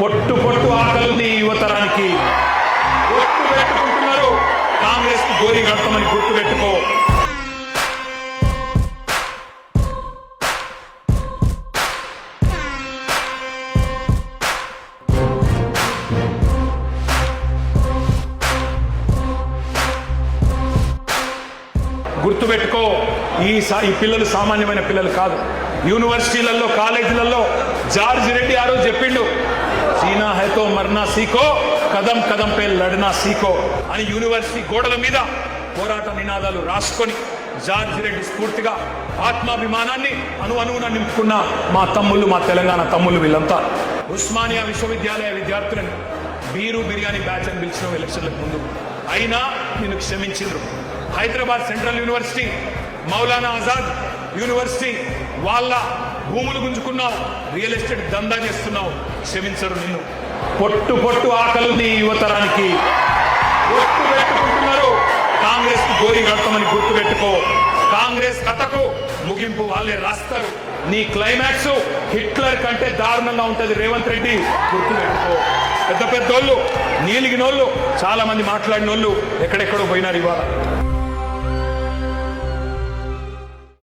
పొట్టు పొట్టు ఆకలిని యువతరానికి ఒట్టు పెట్టుకుంటున్నారు. కాంగ్రెస్ కు గోరి కడతామని గుర్తు పెట్టుకో. గుర్తుపెట్టుకో, ఈ పిల్లలు సామాన్యమైన పిల్లలు కాదు. యూనివర్సిటీలలో కాలేజీలలో జార్జ్ రెడ్డి ఆ రోజు చెప్పిండు, సీనా హైతో మర్నా సీకో, కదం కదం పే లడ్నా సీకో అని యూనివర్సిటీ గోడల మీద పోరాట నినాదాలు రాసుకొని జార్జ్ రెడ్డి స్ఫూర్తిగా ఆత్మాభిమానాన్ని అణువున నింపుకున్న మా తమ్ముళ్ళు, మా తెలంగాణ తమ్ముళ్ళు వీళ్ళంతా. ఉస్మానియా విశ్వవిద్యాలయ విద్యార్థులను బిర్యానీ బ్యాచ్ అని పిలిచిన ఎలక్షన్లకు ముందు, అయినా నిన్ను క్షమించిండ్రు. Hyderabad central university, Maulana Azad university వాళ్ళ భూములు గుంజుకున్నావు, రియల్ ఎస్టేట్ దందా చేస్తున్నావు, క్షమించరు నిన్ను. పొట్టు పొట్టు ఆకలిని యువతరానికి ఒట్టు పెట్టుకుంటున్నారు. కాంగ్రెస్ కు గోరి కడతామని గుర్తు పెట్టుకో. కాంగ్రెస్ కథకు ముగింపు వాళ్ళే రాస్తారు. నీ క్లైమాక్స్ హిట్లర్ కంటే దారుణంగా ఉంటది రేవంత్ రెడ్డి, గుర్తు పెట్టుకో. పెద్దోళ్ళు, నీలిగినోళ్ళు, చాలా మంది మాట్లాడినోళ్ళు ఎక్కడెక్కడో పోయినారు ఇవాళ.